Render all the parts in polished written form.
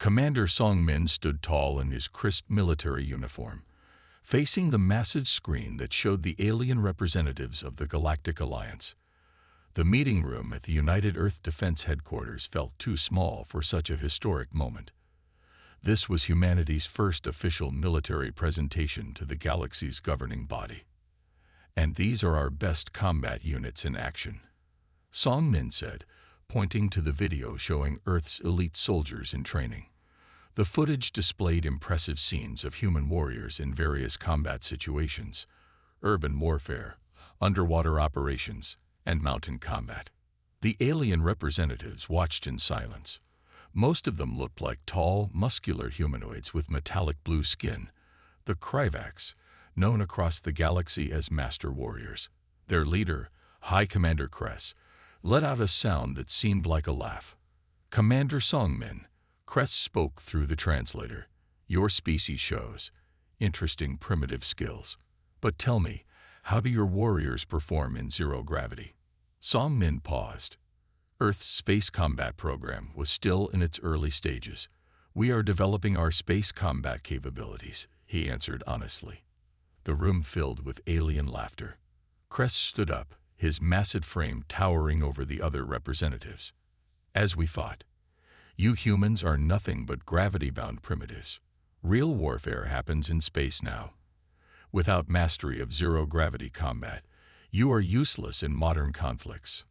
Commander Song-min stood tall in his crisp military uniform, facing the massive screen that showed the alien representatives of the Galactic Alliance. The meeting room at the United Earth Defense Headquarters felt too small for such a historic moment. This was humanity's first official military presentation to the galaxy's governing body. And these are our best combat units in action, Song-min said, pointing to the video showing Earth's elite soldiers in training. The footage displayed impressive scenes of human warriors in various combat situations: urban warfare, underwater operations, and mountain combat. The alien representatives watched in silence. Most of them looked like tall, muscular humanoids with metallic blue skin, the Kryvax, known across the galaxy as Master Warriors. Their leader, High Commander Kress, let out a sound that seemed like a laugh. "Commander Song-min," Kress spoke through the translator, "your species shows interesting primitive skills. But tell me, how do your warriors perform in zero gravity?" Song-min paused. Earth's space combat program was still in its early stages. "We are developing our space combat capabilities," he answered honestly. The room filled with alien laughter. Kress stood up, his massive frame towering over the other representatives. "As we thought. You humans are nothing but gravity-bound primitives. Real warfare happens in space now. Without mastery of zero-gravity combat, you are useless in modern conflicts."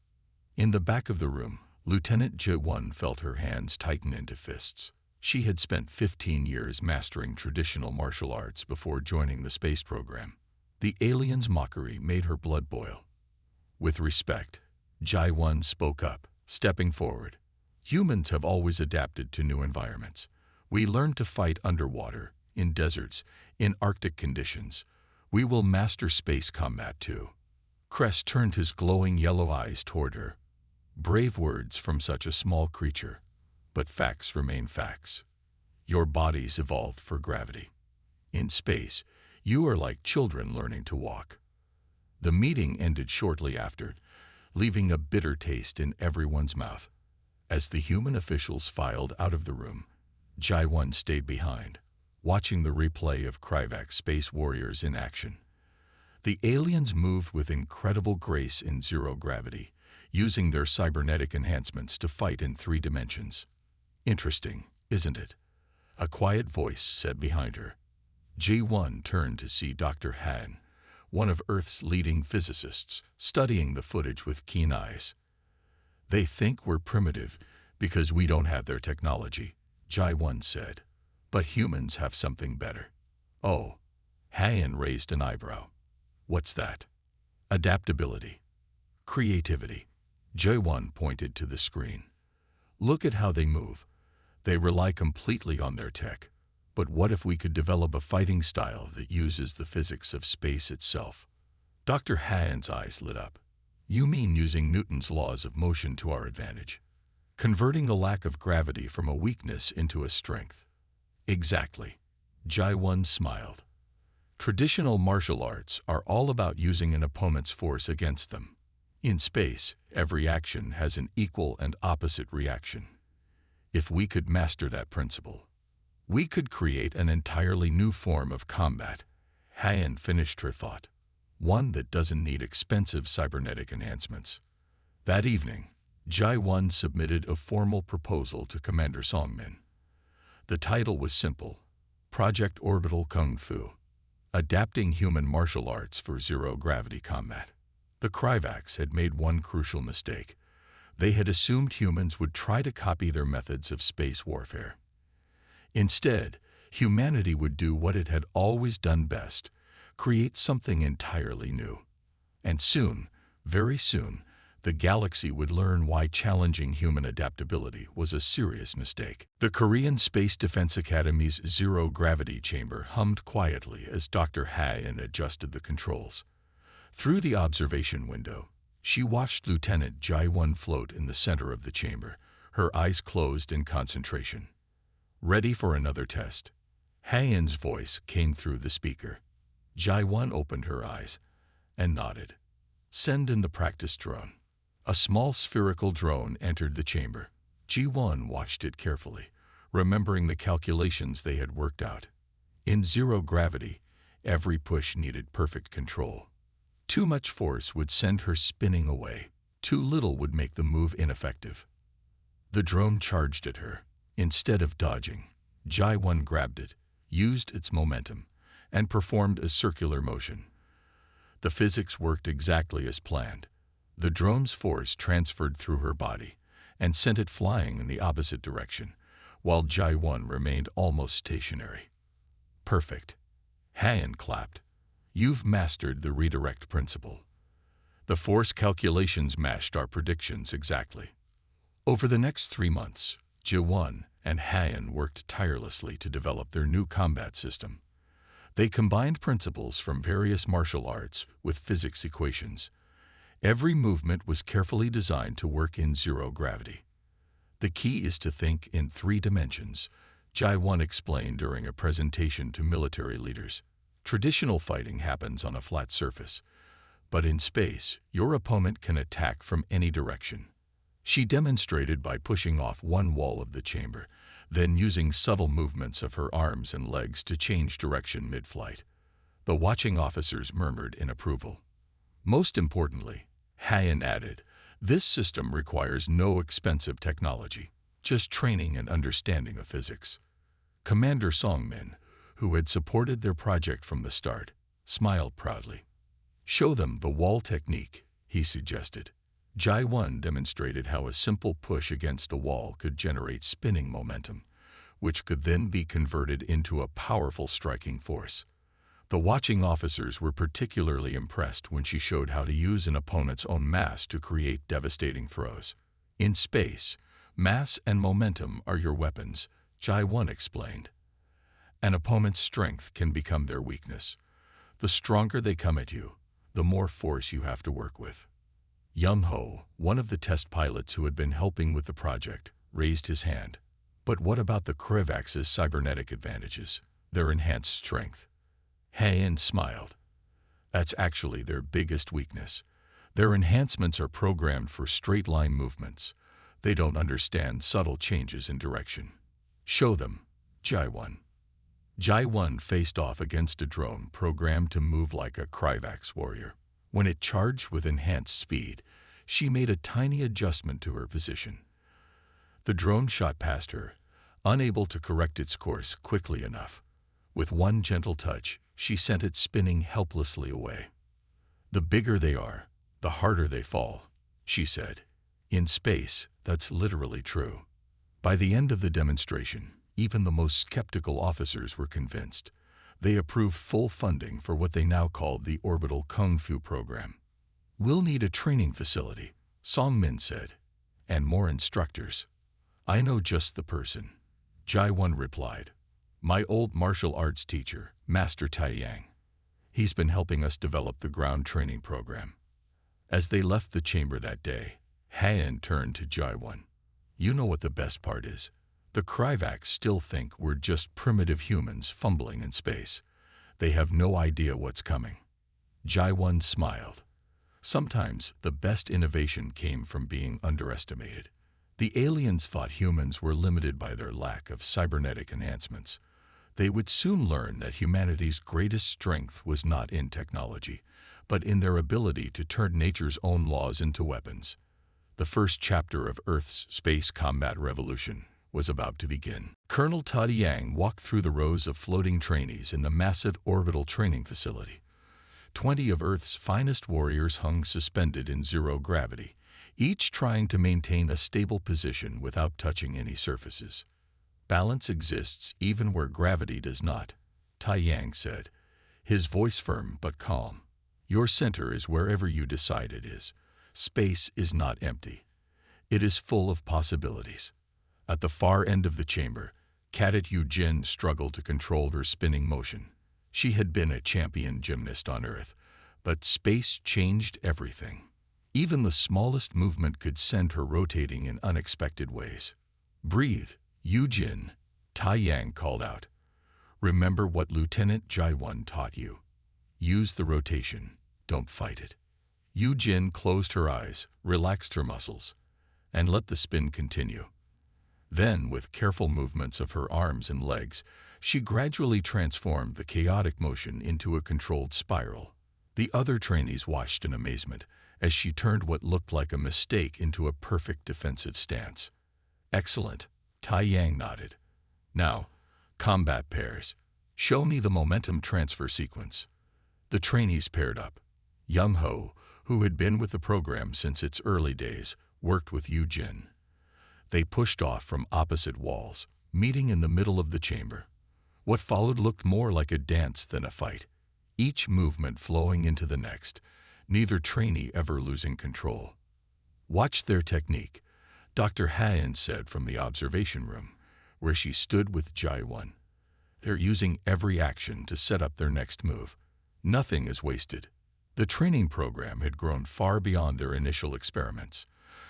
In the back of the room, Lieutenant Ji-won felt her hands tighten into fists. She had spent 15 years mastering traditional martial arts before joining the space program. The alien's mockery made her blood boil. With respect, Ji-won spoke up, stepping forward. "Humans have always adapted to new environments. We learned to fight underwater, in deserts, in Arctic conditions. We will master space combat too." Kress turned his glowing yellow eyes toward her. Brave words from such a small creature, but facts remain facts. Your bodies evolved for gravity. In space, you are like children learning to walk. The meeting ended shortly after, leaving a bitter taste in everyone's mouth. As the human officials filed out of the room, Ji-won stayed behind, watching the replay of Kryvax space warriors in action. The aliens moved with incredible grace in zero gravity, using their cybernetic enhancements to fight in 3 dimensions. "Interesting, isn't it?" a quiet voice said behind her. Ji-won turned to see Dr. Han, one of Earth's leading physicists, studying the footage with keen eyes. "They think we're primitive because we don't have their technology," Ji-won said. "But humans have something better." "Oh." Han raised an eyebrow. "What's that?" "Adaptability. Creativity." Ji-won pointed to the screen. "Look at how they move. They rely completely on their tech. But what if we could develop a fighting style that uses the physics of space itself?" Dr. Han's eyes lit up. "You mean using Newton's laws of motion to our advantage? Converting the lack of gravity from a weakness into a strength?" "Exactly." Ji-won smiled. "Traditional martial arts are all about using an opponent's force against them. In space, every action has an equal and opposite reaction. If we could master that principle, we could create an entirely new form of combat." Han finished her thought. "One that doesn't need expensive cybernetic enhancements." That evening, Ji-won submitted a formal proposal to Commander Song-min. The title was simple: Project Orbital Kung Fu, adapting human martial arts for zero-gravity combat. The Kryvax had made one crucial mistake. They had assumed humans would try to copy their methods of space warfare. Instead, humanity would do what it had always done best: create something entirely new. And soon, very soon, the galaxy would learn why challenging human adaptability was a serious mistake. The Korean Space Defense Academy's zero-gravity chamber hummed quietly as Dr. Han adjusted the controls. Through the observation window, she watched Lieutenant Ji-won float in the center of the chamber, her eyes closed in concentration. "Ready for another test?" Han's voice came through the speaker. Ji-won opened her eyes and nodded. "Send in the practice drone." A small spherical drone entered the chamber. Ji-won watched it carefully, remembering the calculations they had worked out. In zero gravity, every push needed perfect control. Too much force would send her spinning away. Too little would make the move ineffective. The drone charged at her. Instead of dodging, Jai-1 grabbed it, used its momentum, and performed a circular motion. The physics worked exactly as planned. The drone's force transferred through her body and sent it flying in the opposite direction, while Jai-1 remained almost stationary. Perfect. Haiyan clapped. You've mastered the redirect principle. The force calculations matched our predictions exactly. Over the next 3 months, Jai-1 and Haiyan worked tirelessly to develop their new combat system. They combined principles from various martial arts with physics equations. Every movement was carefully designed to work in zero gravity. The key is to think in 3 dimensions, Jai-1 explained during a presentation to military leaders. Traditional fighting happens on a flat surface, but in space, your opponent can attack from any direction. She demonstrated by pushing off one wall of the chamber, then using subtle movements of her arms and legs to change direction mid-flight. The watching officers murmured in approval. Most importantly, Haiyan added, this system requires no expensive technology, just training and understanding of physics. Commander Songmin, who had supported their project from the start, smiled proudly. Show them the wall technique, he suggested. Jai-1 demonstrated how a simple push against a wall could generate spinning momentum, which could then be converted into a powerful striking force. The watching officers were particularly impressed when she showed how to use an opponent's own mass to create devastating throws. In space, mass and momentum are your weapons, Jai-1 explained. An opponent's strength can become their weakness. The stronger they come at you, the more force you have to work with. Young-ho, one of the test pilots who had been helping with the project, raised his hand. But what about the Krivak's cybernetic advantages, their enhanced strength? Haiyan smiled. That's actually their biggest weakness. Their enhancements are programmed for straight-line movements. They don't understand subtle changes in direction. Show them, Jai-1. Jai-1 faced off against a drone programmed to move like a Krivak's warrior. When it charged with enhanced speed, she made a tiny adjustment to her position. The drone shot past her, unable to correct its course quickly enough. With one gentle touch, she sent it spinning helplessly away. The bigger they are, the harder they fall, she said. In space, that's literally true. By the end of the demonstration, even the most skeptical officers were convinced. They approved full funding for what they now called the Orbital Kung Fu program. We'll need a training facility, Songmin said, and more instructors. I know just the person, Jai-1 replied. My old martial arts teacher, Master Taiyang. He's been helping us develop the ground training program. As they left the chamber that day, Haiyan turned to Jai-1. You know what the best part is? The Krivaks still think we're just primitive humans fumbling in space. They have no idea what's coming. Jai-1 smiled. Sometimes the best innovation came from being underestimated. The aliens thought humans were limited by their lack of cybernetic enhancements. They would soon learn that humanity's greatest strength was not in technology, but in their ability to turn nature's own laws into weapons. The first chapter of Earth's space combat revolution was about to begin. Colonel Taiyang walked through the rows of floating trainees in the massive orbital training facility. 20 of Earth's finest warriors hung suspended in zero gravity, each trying to maintain a stable position without touching any surfaces. Balance exists even where gravity does not, Taiyang said, his voice firm but calm. Your center is wherever you decide it is. Space is not empty. It is full of possibilities. At the far end of the chamber, Cadet Yujin struggled to control her spinning motion. She had been a champion gymnast on Earth, but space changed everything. Even the smallest movement could send her rotating in unexpected ways. Breathe, Yujin, Taiyang called out. Remember what Lieutenant Jai-1 taught you. Use the rotation, don't fight it. Yujin closed her eyes, relaxed her muscles, and let the spin continue. Then, with careful movements of her arms and legs, she gradually transformed the chaotic motion into a controlled spiral. The other trainees watched in amazement as she turned what looked like a mistake into a perfect defensive stance. "Excellent," Tai Yang nodded. "Now, combat pairs. Show me the momentum transfer sequence." The trainees paired up. Young Ho, who had been with the program since its early days, worked with Yu Jin. They pushed off from opposite walls, meeting in the middle of the chamber. What followed looked more like a dance than a fight, each movement flowing into the next, neither trainee ever losing control. "Watch their technique," Dr. Hayan said from the observation room, where she stood with Jai-1. "They're using every action to set up their next move. Nothing is wasted." The training program had grown far beyond their initial experiments.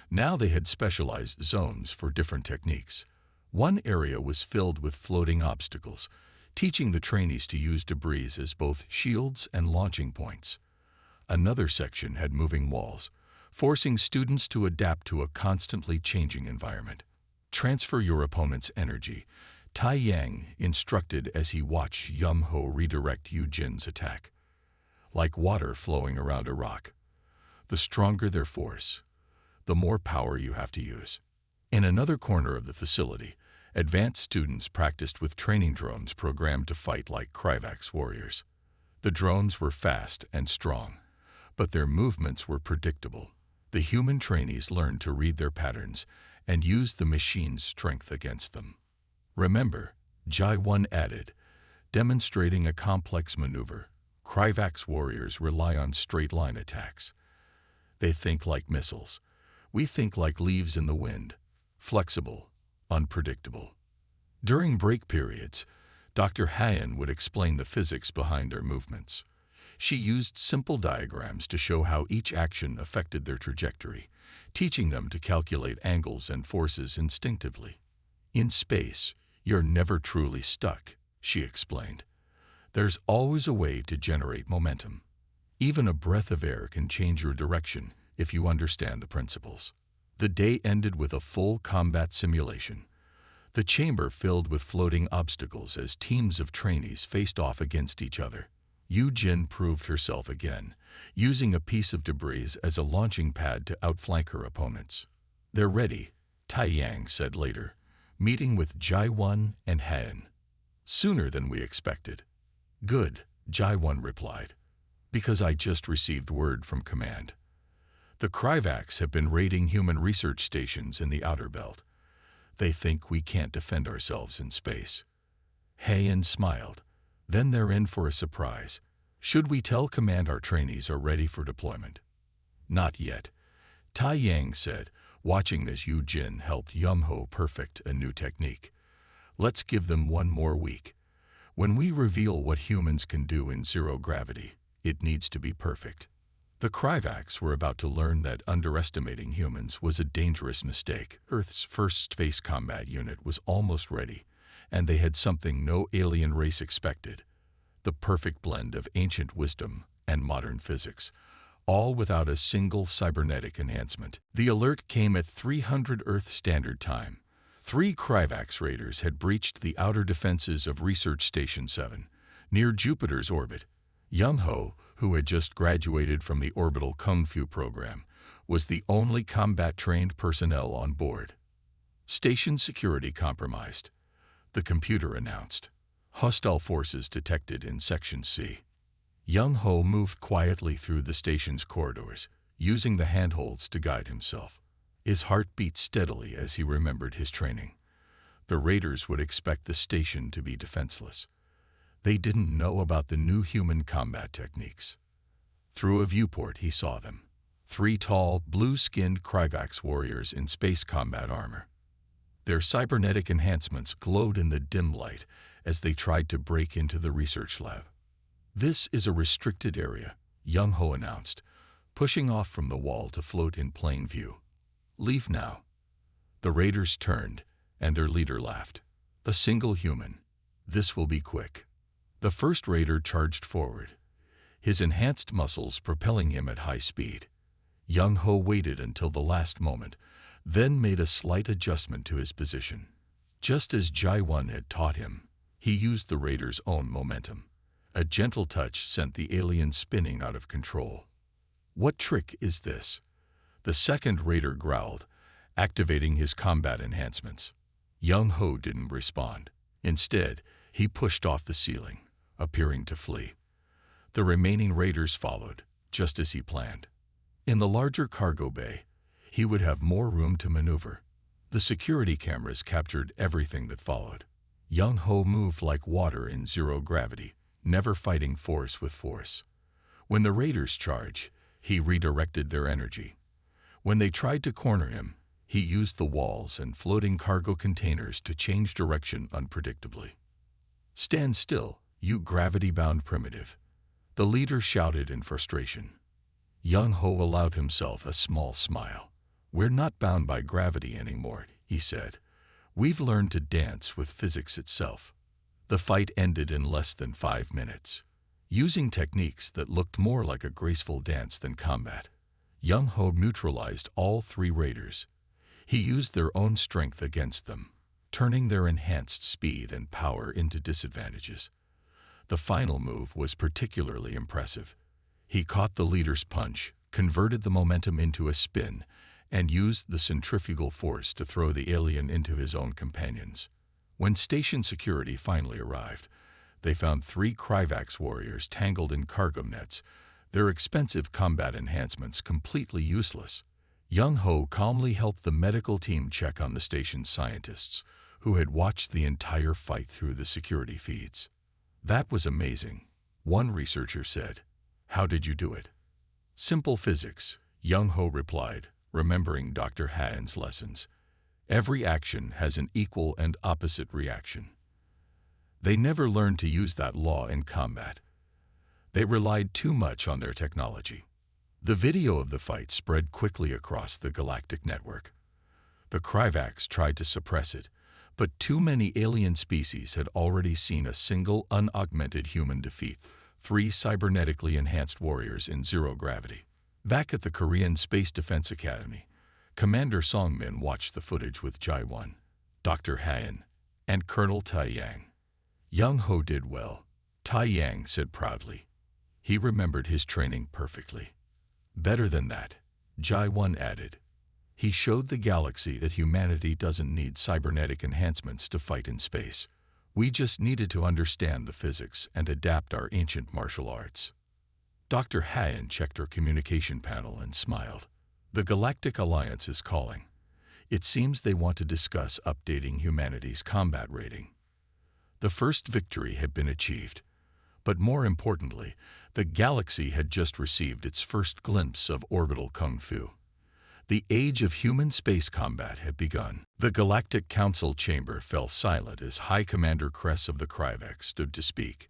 Now they had specialized zones for different techniques. One area was filled with floating obstacles, teaching the trainees to use debris as both shields and launching points. Another section had moving walls, forcing students to adapt to a constantly changing environment. "Transfer your opponent's energy," Tai Yang instructed as he watched Young Ho redirect Yu Jin's attack. Like water flowing around a rock. The stronger their force, the more power you have to use. In another corner of the facility, advanced students practiced with training drones programmed to fight like Kryvax warriors. The drones were fast and strong, but their movements were predictable. The human trainees learned to read their patterns and use the machine's strength against them. "Remember," Jai-1 added, demonstrating a complex maneuver. "Kryvax warriors rely on straight-line attacks. They think like missiles. We think like leaves in the wind, flexible, unpredictable." During break periods, Dr. Hayan would explain the physics behind their movements. She used simple diagrams to show how each action affected their trajectory, teaching them to calculate angles and forces instinctively. "In space, you're never truly stuck," she explained. "There's always a way to generate momentum. Even a breath of air can change your direction if you understand the principles." The day ended with a full combat simulation. The chamber filled with floating obstacles as teams of trainees faced off against each other. Yu Jin proved herself again, using a piece of debris as a launching pad to outflank her opponents. "They're ready," Tai Yang said later, meeting with Jai-1 and Han. "Sooner than we expected." "Good," Jai-1 replied, "because I just received word from command. The Kryvax have been raiding human research stations in the outer belt. They think we can't defend ourselves in space." Hayan smiled. "Then they're in for a surprise. Should we tell command our trainees are ready for deployment?" "Not yet," Tai Yang said, watching as Yu Jin helped Young Ho perfect a new technique. "Let's give them one more week. When we reveal what humans can do in zero gravity, it needs to be perfect." The Kryvax were about to learn that underestimating humans was a dangerous mistake. Earth's first space combat unit was almost ready, and they had something no alien race expected: the perfect blend of ancient wisdom and modern physics, all without a single cybernetic enhancement. The alert came at 300 Earth Standard Time. 3 Kryvax raiders had breached the outer defenses of Research Station 7, near Jupiter's orbit. Young Ho, who had just graduated from the Orbital Kung Fu program, was the only combat-trained personnel on board. "Station security compromised," the computer announced. "Hostile forces detected in Section C." Young Ho moved quietly through the station's corridors, using the handholds to guide himself. His heart beat steadily as he remembered his training. The raiders would expect the station to be defenseless. They didn't know about the new human combat techniques. Through a viewport he saw them. 3 tall, blue-skinned Kryvax warriors in space combat armor. Their cybernetic enhancements glowed in the dim light as they tried to break into the research lab. "This is a restricted area," Young Ho announced, pushing off from the wall to float in plain view. "Leave now." The raiders turned, and their leader laughed. "A single human. This will be quick." The first raider charged forward, his enhanced muscles propelling him at high speed. Young Ho waited until the last moment, then made a slight adjustment to his position. Just as Jai-1 had taught him, he used the raider's own momentum. A gentle touch sent the alien spinning out of control. "What trick is this?" the second raider growled, activating his combat enhancements. Young Ho didn't respond. Instead, he pushed off the ceiling, appearing to flee. The remaining raiders followed, just as he planned. In the larger cargo bay, he would have more room to maneuver. The security cameras captured everything that followed. Young Ho moved like water in zero gravity, never fighting force with force. When the raiders charged, he redirected their energy. When they tried to corner him, he used the walls and floating cargo containers to change direction unpredictably. "Stand still, you gravity-bound primitive," the leader shouted in frustration. Young Ho allowed himself a small smile. "We're not bound by gravity anymore," he said. "We've learned to dance with physics itself." The fight ended in less than 5 minutes. Using techniques that looked more like a graceful dance than combat, Young Ho neutralized all 3 raiders. He used their own strength against them, turning their enhanced speed and power into disadvantages. The final move was particularly impressive. He caught the leader's punch, converted the momentum into a spin, and used the centrifugal force to throw the alien into his own companions. When station security finally arrived, they found 3 Kryvax warriors tangled in cargo nets, their expensive combat enhancements completely useless. Young Ho calmly helped the medical team check on the station's scientists, who had watched the entire fight through the security feeds. "That was amazing," one researcher said. "How did you do it?" "Simple physics," Young Ho replied, remembering Dr. Hayen's lessons. "Every action has an equal and opposite reaction." They never learned to use that law in combat. They relied too much on their technology. The video of the fight spread quickly across the galactic network. The Kryvax tried to suppress it, but too many alien species had already seen a single unaugmented human defeat 3 cybernetically enhanced warriors in zero gravity. Back at the Korean Space Defense Academy, Commander Song-min watched the footage with Jai-1, Dr. Hayen, and Colonel Tai-yang. Young Ho did well, Tai-yang said proudly. He remembered his training perfectly. "Better than that," Jai-1 added. "He showed the galaxy that humanity doesn't need cybernetic enhancements to fight in space. We just needed to understand the physics and adapt our ancient martial arts." Dr. Hayen checked her communication panel and smiled. "The Galactic Alliance is calling. It seems they want to discuss updating humanity's combat rating." The first victory had been achieved, but more importantly, the galaxy had just received its first glimpse of orbital kung fu. The age of human space combat had begun. The Galactic Council chamber fell silent as High Commander Kress of the Kryvax stood to speak.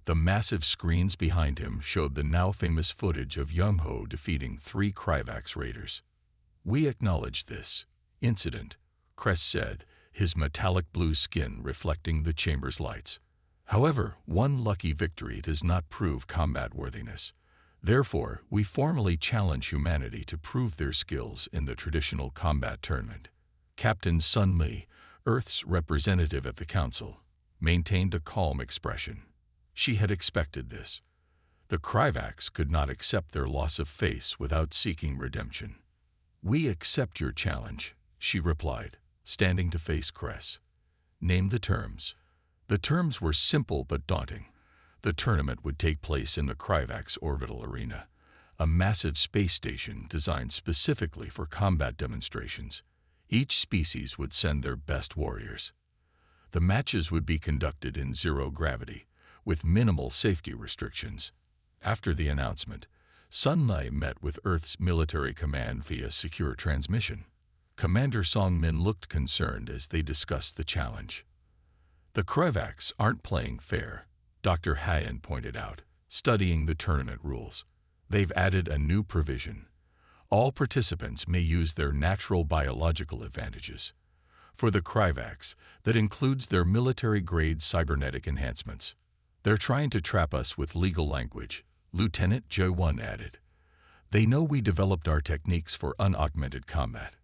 The massive screens behind him showed the now famous footage of Young Ho defeating 3 Kryvax raiders. "We acknowledge this incident," Kress said, his metallic blue skin reflecting the chamber's lights. "However, one lucky victory does not prove combat worthiness. Therefore, we formally challenge humanity to prove their skills in the traditional combat tournament." Captain Sun Mi, Earth's representative at the Council, maintained a calm expression. She had expected this. The Kryvax could not accept their loss of face without seeking redemption. "We accept your challenge," she replied, standing to face Kress. "Name the terms." The terms were simple but daunting. The tournament would take place in the Kryvax Orbital Arena, a massive space station designed specifically for combat demonstrations. Each species would send their best warriors. The matches would be conducted in zero gravity, with minimal safety restrictions. After the announcement, Sun Mi met with Earth's military command via secure transmission. Commander Song-min looked concerned as they discussed the challenge. "The Kryvax aren't playing fair," Dr. Hayen pointed out, studying the tournament rules. "They've added a new provision. All participants may use their natural biological advantages. For the Kryvax, that includes their military-grade cybernetic enhancements. They're trying to trap us with legal language," Lieutenant Jai-1 added. "They know we developed our techniques for unaugmented combat."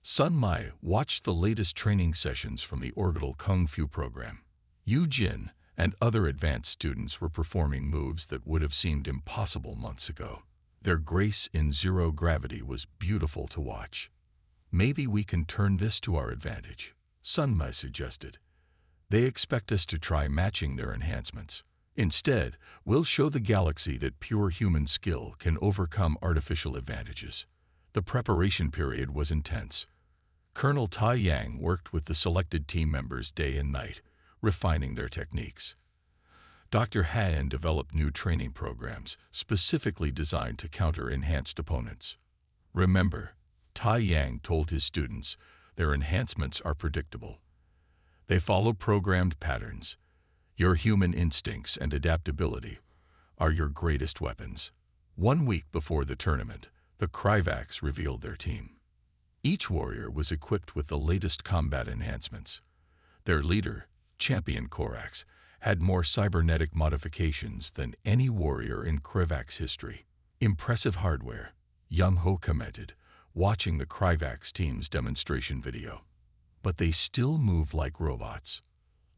Sun Mai watched the latest training sessions from the Orbital Kung Fu program. Yu Jin and other advanced students were performing moves that would have seemed impossible months ago. Their grace in zero gravity was beautiful to watch. Maybe we can turn this to our advantage, Sun Mai suggested. They expect us to try matching their enhancements. Instead, we'll show the galaxy that pure human skill can overcome artificial advantages. The preparation period was intense. Colonel Tai Yang worked with the selected team members day and night, refining their techniques. Dr. Han developed new training programs specifically designed to counter enhanced opponents. Remember, Tai Yang told his students, their enhancements are predictable. They follow programmed patterns. Your human instincts and adaptability are your greatest weapons. 1 week before the tournament, the Kryvax revealed their team. Each warrior was equipped with the latest combat enhancements. Their leader, Champion Korax, had more cybernetic modifications than any warrior in Kryvax history. Impressive hardware, Young Ho commented, watching the Kryvax team's demonstration video. But they still move like robots.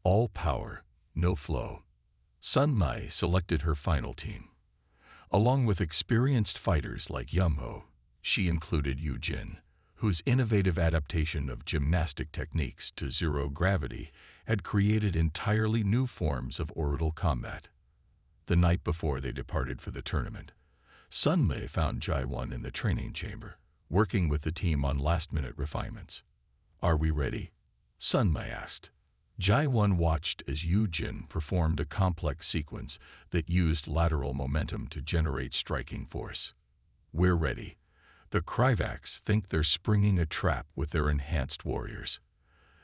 All power, no flow. Sun Mai selected her final team. Along with experienced fighters like Yumho, she included Yu Jin, whose innovative adaptation of gymnastic techniques to zero gravity had created entirely new forms of orbital combat. The night before they departed for the tournament, Sun Mai found Jai-Won in the training chamber, working with the team on last-minute refinements. "Are we ready?" Sun Mai asked. Jai-Won watched as Yu Jin performed a complex sequence that used lateral momentum to generate striking force. "We're ready. The Kryvax think they're springing a trap with their enhanced warriors.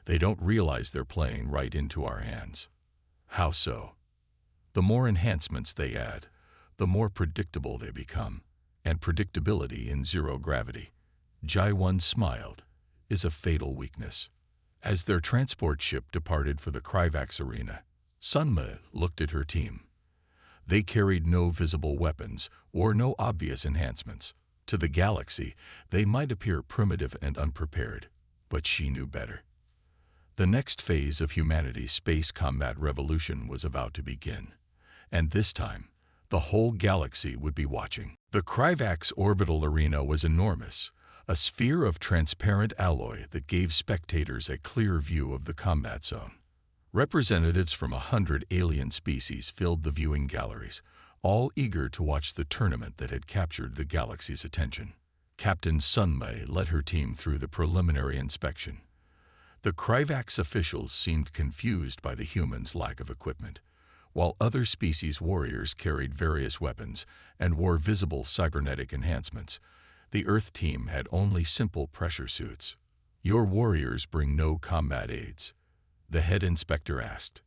They don't realize they're playing right into our hands." "How so?" "The more enhancements they add, the more predictable they become, and predictability in zero gravity," Jai-Won smiled, "is a fatal weakness." As their transport ship departed for the Kryvax arena, Sun Mai looked at her team. They carried no visible weapons or no obvious enhancements. To the galaxy, they might appear primitive and unprepared, but she knew better. The next phase of humanity's space combat revolution was about to begin, and this time, the whole galaxy would be watching. The Kryvax orbital arena was enormous, a sphere of transparent alloy that gave spectators a clear view of the combat zone. Representatives from 100 alien species filled the viewing galleries, all eager to watch the tournament that had captured the galaxy's attention. Captain Sun Mai led her team through the preliminary inspection. The Kryvax officials seemed confused by the humans' lack of equipment, while other species warriors carried various weapons and wore visible cybernetic enhancements. The Earth team had only simple pressure suits. "Your warriors bring no combat aids?" the head inspector asked.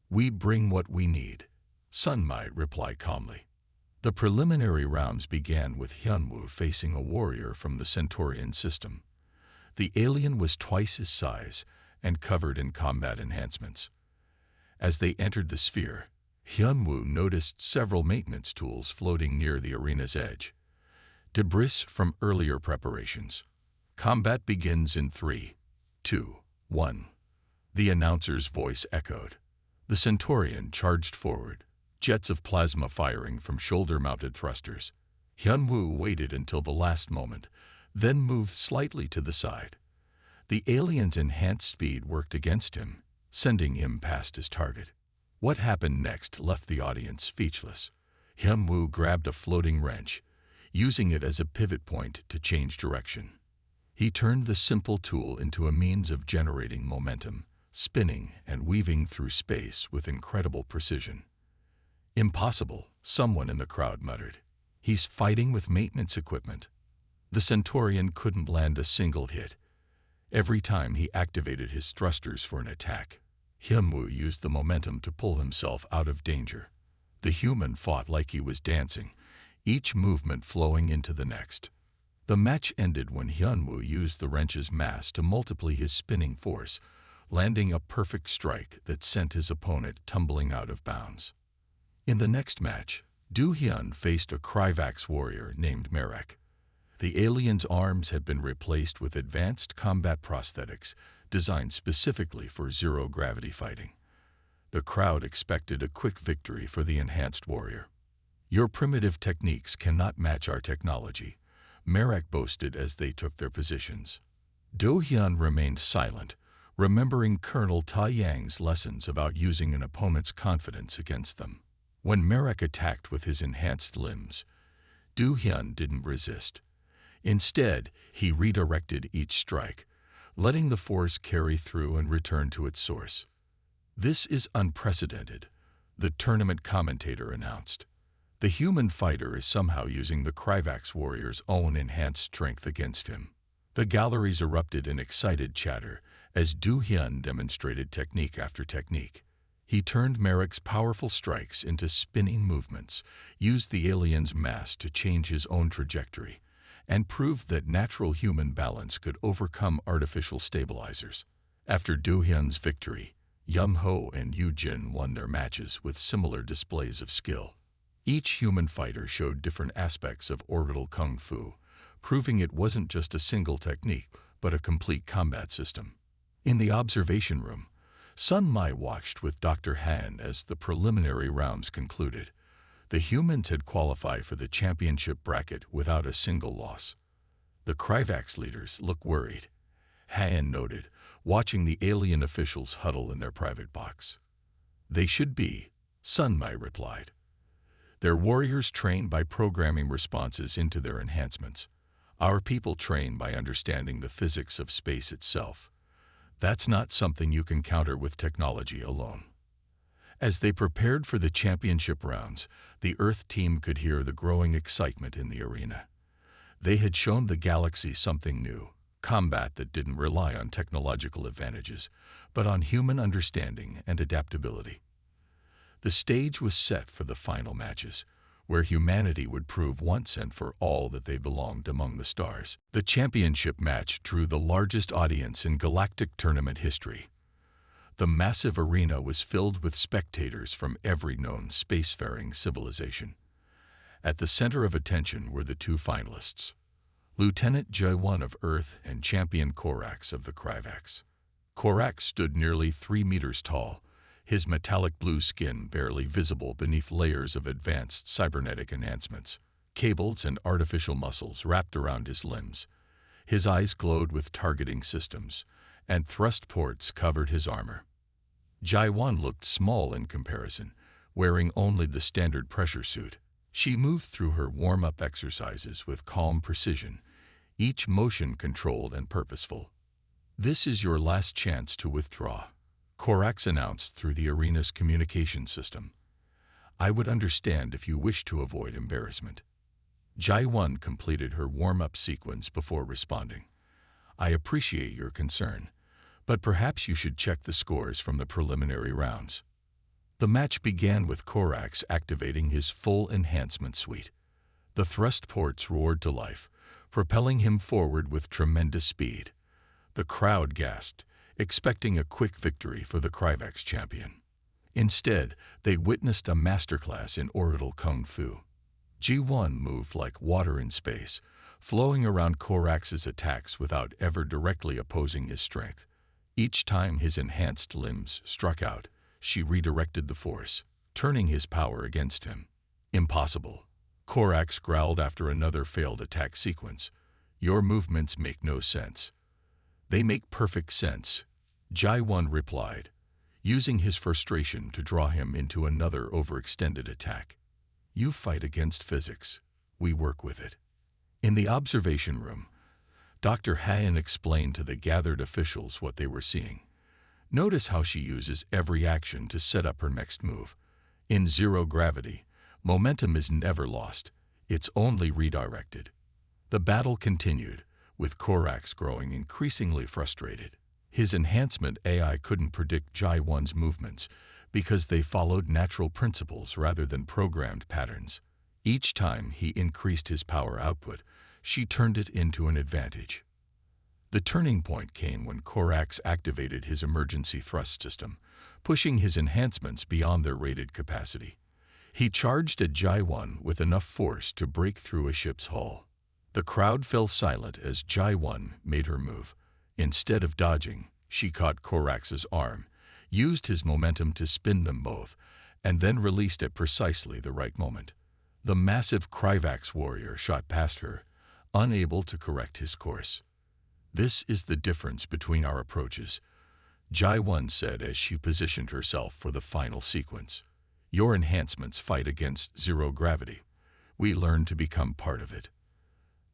"We bring what we need," Sun Mai replied calmly. The preliminary rounds began with Hyunwoo facing a warrior from the Centaurian system. The alien was twice his size and covered in combat enhancements. As they entered the sphere, Hyunwoo noticed several maintenance tools floating near the arena's edge. Debris from earlier preparations. "Combat begins in 3, 2, 1. The announcer's voice echoed. The Centaurian charged forward, jets of plasma firing from shoulder-mounted thrusters. Hyunwoo waited until the last moment, then moved slightly to the side. The alien's enhanced speed worked against him, sending him past his target. What happened next left the audience speechless. Hyunwoo grabbed a floating wrench, using it as a pivot point to change direction. He turned the simple tool into a means of generating momentum, spinning and weaving through space with incredible precision. "Impossible," someone in the crowd muttered. "He's fighting with maintenance equipment." The Centaurian couldn't land a single hit. Every time he activated his thrusters for an attack, Hyunwoo used the momentum to pull himself out of danger. The human fought like he was dancing, each movement flowing into the next. The match ended when Hyunwoo used the wrench's mass to multiply his spinning force, landing a perfect strike that sent his opponent tumbling out of bounds. In the next match, Do Hyun faced a Kryvax warrior named Marek. The alien's arms had been replaced with advanced combat prosthetics designed specifically for zero-gravity fighting. The crowd expected a quick victory for the enhanced warrior. "Your primitive techniques cannot match our technology," Merrick boasted as they took their positions. Do-hyun remained silent, remembering Colonel Ta Yang's lessons about using an opponent's confidence against them. When Merrick attacked with his enhanced limbs, Do-hyun didn't resist. Instead, he redirected each strike, letting the force carry through and return to its source. "This is unprecedented," the tournament commentator announced. "The human fighter is somehow using the Kryvax warrior's own enhanced strength against him." The galleries erupted in excited chatter as Do-hyun demonstrated technique after technique. He turned Merrick's powerful strikes into spinning movements, used the alien's mass to change his own trajectory, and proved that natural human balance could overcome artificial stabilizers. After Do-hyun's victory, Young-ho and Yoo-jin won their matches with similar displays of skill. Each human fighter showed different aspects of orbital kung fu, proving it wasn't just a single technique, but a complete combat system. In the observation room, Sun Mai watched with Dr. Han as the preliminary rounds concluded. The humans had qualified for the championship bracket without a single loss. "The Kryvax leaders look worried," Han noted, watching the alien officials huddle in their private box. "They should be," Sun Mai replied. "Their warriors train by programming responses into their enhancements. Our people train by understanding the physics of space itself. That's not something you can counter with technology alone." As they prepared for the championship rounds, the Earth team could hear the growing excitement in the arena. They had shown the galaxy something new, combat that didn't rely on technological advantages, but on human understanding and adaptability. The stage was set for the final matches, where humanity would prove once and for all that they belonged among the stars. The championship match drew the largest audience in galactic tournament history. The massive arena was filled with spectators from every known spacefaring civilization. At the center of attention were the two finalists, Lieutenant Jae-won of Earth and Champion Korax of the Kryvax. Korax stood nearly 3 meters tall, his metallic blue skin barely visible beneath layers of advanced cybernetic enhancements. Cables and artificial muscles wrapped around his limbs. His eyes glowed with targeting systems, and thrust ports covered his armor. Jae-won looked small in comparison, wearing only the standard pressure suit. She moved through her warm-up exercises with calm precision, each motion controlled and purposeful. "This is your last chance to withdraw," Korax announced through the arena's communication system. "I would understand if you wish to avoid embarrassment." Jae-won completed her warm-up sequence before responding. "I appreciate your concern, but perhaps you should check the scores from the preliminary rounds." The match began with Korax activating his full enhancement suite. The thrust ports roared to life, propelling him forward with tremendous speed. The crowd gasped, expecting a quick victory for the Kryvax champion. Instead, they witnessed a masterclass in orbital kung fu. Ji-won moved like water in space, flowing around Korax's attacks without ever directly opposing his strength. Each time his enhanced limbs struck out, she redirected the force, turning his power against him. "Impossible," Korax growled after another failed attack sequence. "Your movements make no sense." "They make perfect sense," Jae-won replied, using his frustration to draw him into another overextended attack. "You fight against physics. We work with it." In the observation room, Dr. Han explained to the gathered officials what they were seeing. "Notice how she uses every action to set up her next move. In zero gravity, momentum is never lost. It's only redirected." The battle continued, with Korax growing increasingly frustrated. His enhancement AI couldn't predict Jae-won's movements because they followed natural principles rather than programmed patterns. Each time he increased his power output, she turned it into an advantage. The turning point came when Korax activated his emergency thrust system, pushing his enhancements beyond their rated capacity. He charged at Jae-won with enough force to break through a ship's hull. The crowd fell silent as Jai-1 made her move. Instead of dodging, she caught Korax's arm, used his momentum to spin them both, and then released at precisely the right moment. The massive Kryvax warrior shot past her, unable to correct his course. "This is the difference between our approaches," Jai-1 said as she positioned herself for the final sequence. "Your enhancements fight against zero gravity. We learn to become part of it."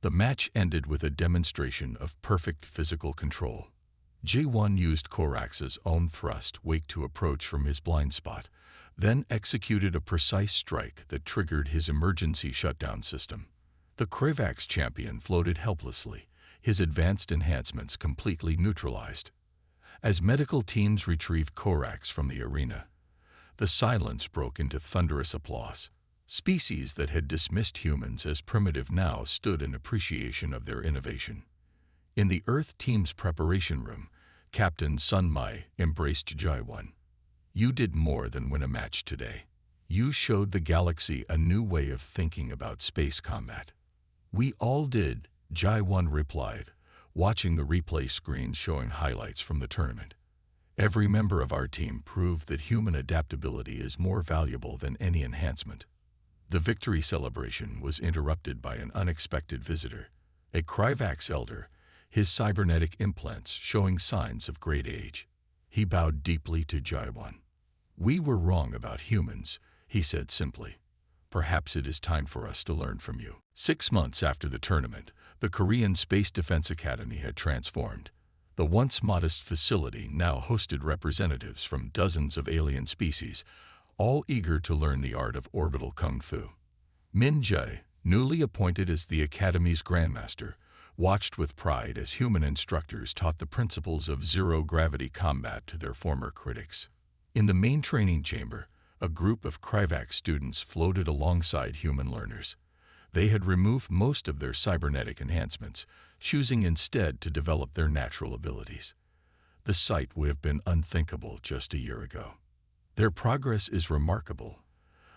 The match ended with a demonstration of perfect physical control. Jai-1 used Korax's own thrust wake to approach from his blind spot, then executed a precise strike that triggered his emergency shutdown system. The Kryvax champion floated helplessly, his advanced enhancements completely neutralized. As medical teams retrieved Korax from the arena, the silence broke into thunderous applause. Species that had dismissed humans as primitive now stood in appreciation of their innovation. In the Earth team's preparation room, Captain Sun Mai embraced Jai-1. "You did more than win a match today. You showed the galaxy a new way of thinking about space combat." "We all did," Jai-1 replied, watching the replay screen showing highlights from the tournament. "Every member of our team proved that human adaptability is more valuable than any enhancement." The victory celebration was interrupted by an unexpected visitor, a Kryvax elder, his cybernetic implants showing signs of great age. He bowed deeply to Jai-1. "We were wrong about humans," he said simply. "Perhaps it is time for us to learn from you." 6 months after the tournament, the Korean Space Defense Academy had transformed. The once modest facility now hosted representatives from dozens of alien species, all eager to learn the art of orbital kung fu. Min Jae, newly appointed as the Academy's Grandmaster, watched with pride as human instructors taught the principles of zero-gravity combat to their former critics. In the main training chamber, a group of Kryvax students floated alongside human learners. They had removed most of their cybernetic enhancements, choosing instead to develop their natural abilities. The sight would have been unthinkable just a year ago. "Their progress is remarkable,"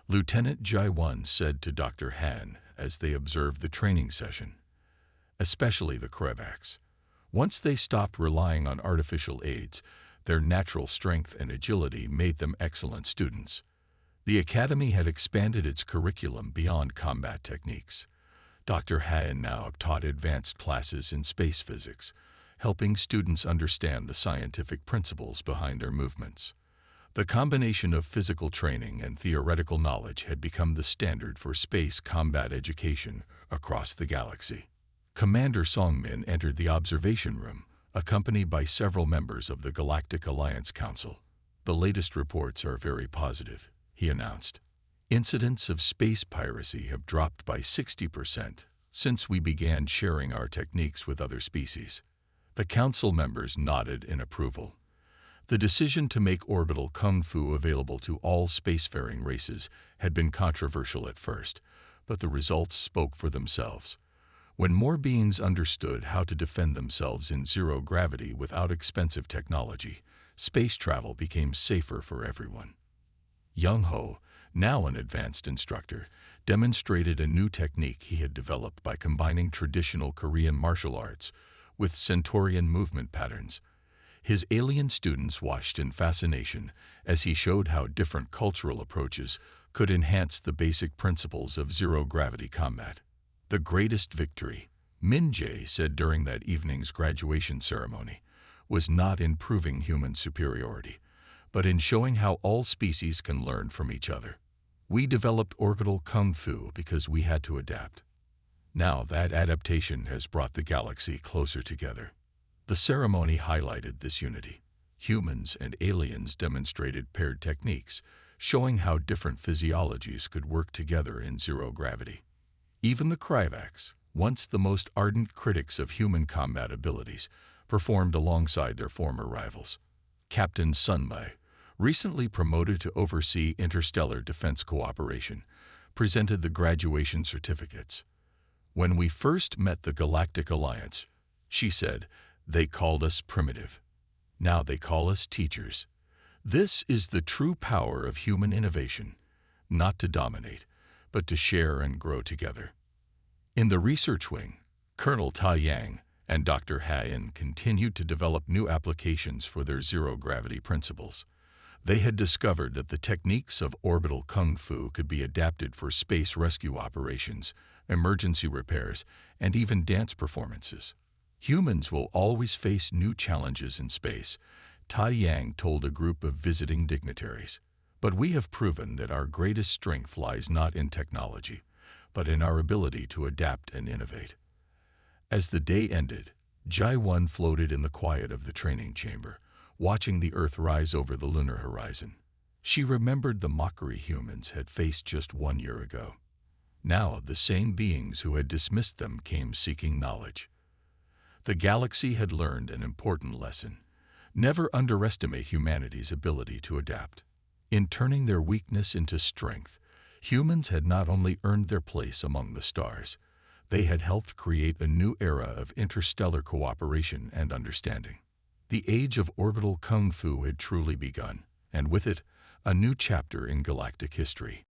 Lieutenant Jai-1 said to Dr. Han as they observed the training session. "Especially the Kryvax. Once they stopped relying on artificial aids, their natural strength and agility made them excellent students." The Academy had expanded its curriculum beyond combat techniques. Dr. Han now taught advanced classes in space physics, helping students understand the scientific principles behind their movements. The combination of physical training and theoretical knowledge had become the standard for space combat education across the galaxy. Commander Songmin entered the observation room, accompanied by several members of the Galactic Alliance Council. "The latest reports are very positive," he announced. "Incidents of space piracy have dropped by 60% since we began sharing our techniques with other species." The council members nodded in approval. The decision to make orbital kung fu available to all spacefaring races had been controversial at first, but the results spoke for themselves. When more beings understood how to defend themselves in zero gravity without expensive technology, space travel became safer for everyone. Young Ho, now an advanced instructor, demonstrated a new technique he had developed by combining traditional Korean martial arts with Centaurian movement patterns. His alien students watched in fascination as he showed how different cultural approaches could enhance the basic principles of zero-gravity combat. "The greatest victory," Min Jae said during that evening's graduation ceremony, "was not in proving human superiority, but in showing how all species can learn from each other. We developed orbital kung fu because we had to adapt. Now that adaptation has brought the galaxy closer together." The ceremony highlighted this unity. Humans and aliens demonstrated paired techniques, showing how different physiologies could work together in zero gravity. Even the Kryvax, once the most ardent critics of human combat abilities, performed alongside their former rivals. Captain Sun Mai, recently promoted to oversee interstellar defense cooperation, presented the graduation certificates. "When we first met the Galactic Alliance," she said, "they called us primitive. Now they call us teachers. This is the true power of human innovation, not to dominate, but to share and grow together." In the research wing, Colonel Tai Yang and Dr. Hayan continued to develop new applications for their zero-gravity principles. They had discovered that the techniques of orbital kung fu could be adapted for space rescue operations, emergency repairs, and even dance performances. Humans will always face new challenges in space, Tai Yang told a group of visiting dignitaries. But we have proven that our greatest strength lies not in technology, but in our ability to adapt and innovate. As the day ended, Jai-1 floated in the quiet of the training chamber, watching the Earth rise over the lunar horizon. She remembered the mockery humans had faced just 1 year ago. Now the same beings who had dismissed them came seeking knowledge. The galaxy had learned an important lesson. Never underestimate humanity's ability to adapt. In turning their weakness into strength, humans had not only earned their place among the stars, they had helped create a new era of interstellar cooperation and understanding. The age of orbital kung fu had truly begun, and with it, a new chapter in galactic history.